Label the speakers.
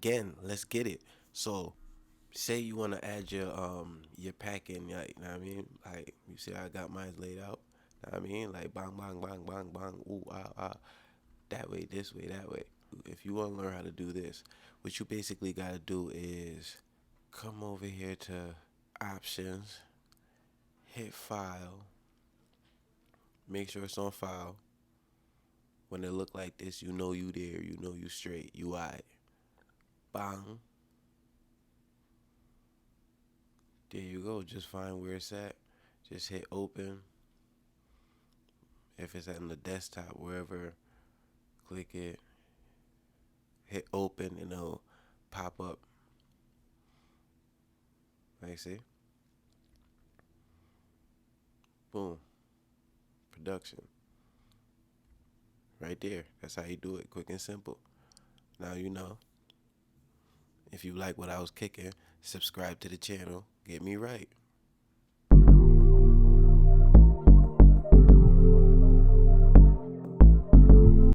Speaker 1: again, let's get it. So say you want to add your packing, like, you know what I mean? Like you see I got mine laid out. Know what I mean? Like bang bang bang bang bang, ooh ah ah, that way, this way, that way. If you want to learn how to do this, what you basically got to do is come over here to options, hit file, make sure it's on file. When it look like this, you know you there, you know you straight, you alright. Bang, there you go. Just find where it's at. Just hit open. If it's on the desktop, wherever, click it, hit open, and it'll pop up. Like, see? Boom. Production. Right there. That's how you do it. Quick and simple. Now you know. If you like what I was kicking, subscribe to the channel. Get me right.